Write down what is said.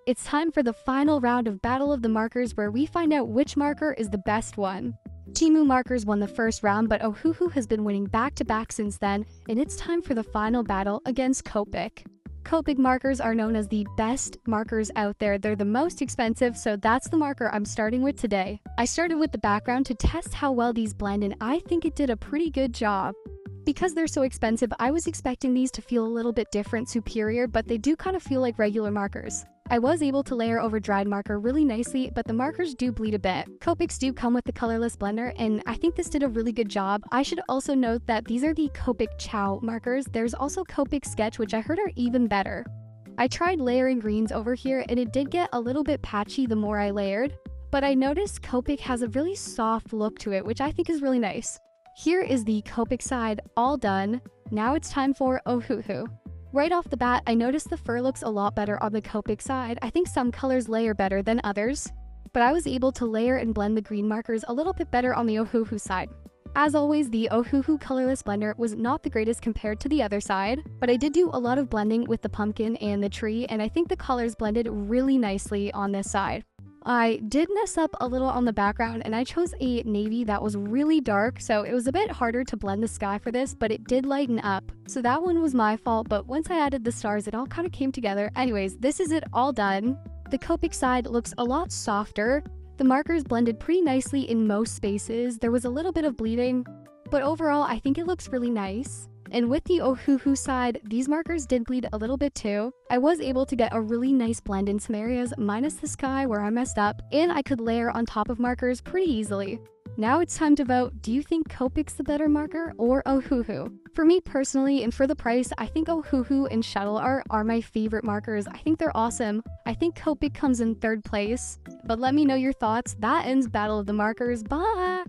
It's time for the final round of Battle of the Markers where we find out which marker is the best one. Temu Markers won the first round, but Ohuhu has been winning back-to-back since then, and it's time for the final battle against Copic. Copic markers are known as the best markers out there. They're the most expensive, so that's the marker I'm starting with today. I started with the background to test how well these blend, and I think it did a pretty good job. Because they're so expensive, I was expecting these to feel a little bit different, superior, but they do kind of feel like regular markers. I was able to layer over dried marker really nicely, but the markers do bleed a bit. Copics do come with the colorless blender, and I think this did a really good job. I should also note that these are the Copic Chow markers. There's also Copic Sketch, which I heard are even better. I tried layering greens over here, and it did get a little bit patchy the more I layered, but I noticed Copic has a really soft look to it, which I think is really nice. Here is the Copic side all done. Now it's time for Ohuhu. Right off the bat, I noticed the fur looks a lot better on the Copic side. I think some colors layer better than others, but I was able to layer and blend the green markers a little bit better on the Ohuhu side. As always, the Ohuhu colorless blender was not the greatest compared to the other side, but I did do a lot of blending with the pumpkin and the tree, and I think the colors blended really nicely on this side. I did mess up a little on the background, and I chose a navy that was really dark, so it was a bit harder to blend the sky for this, but it did lighten up. So that one was my fault, but once I added the stars, it all kind of came together. Anyways, this is it all done. The Copic side looks a lot softer. The markers blended pretty nicely in most spaces. There was a little bit of bleeding, but overall, I think it looks really nice. And with the Ohuhu side, these markers did bleed a little bit too. I was able to get a really nice blend in some areas, minus the sky where I messed up, and I could layer on top of markers pretty easily. Now it's time to vote. Do you think Copic's the better marker or Ohuhu? For me personally, and for the price, I think Ohuhu and Shuttle Art are my favorite markers. I think they're awesome. I think Copic comes in third place, but let me know your thoughts. That ends Battle of the Markers. Bye!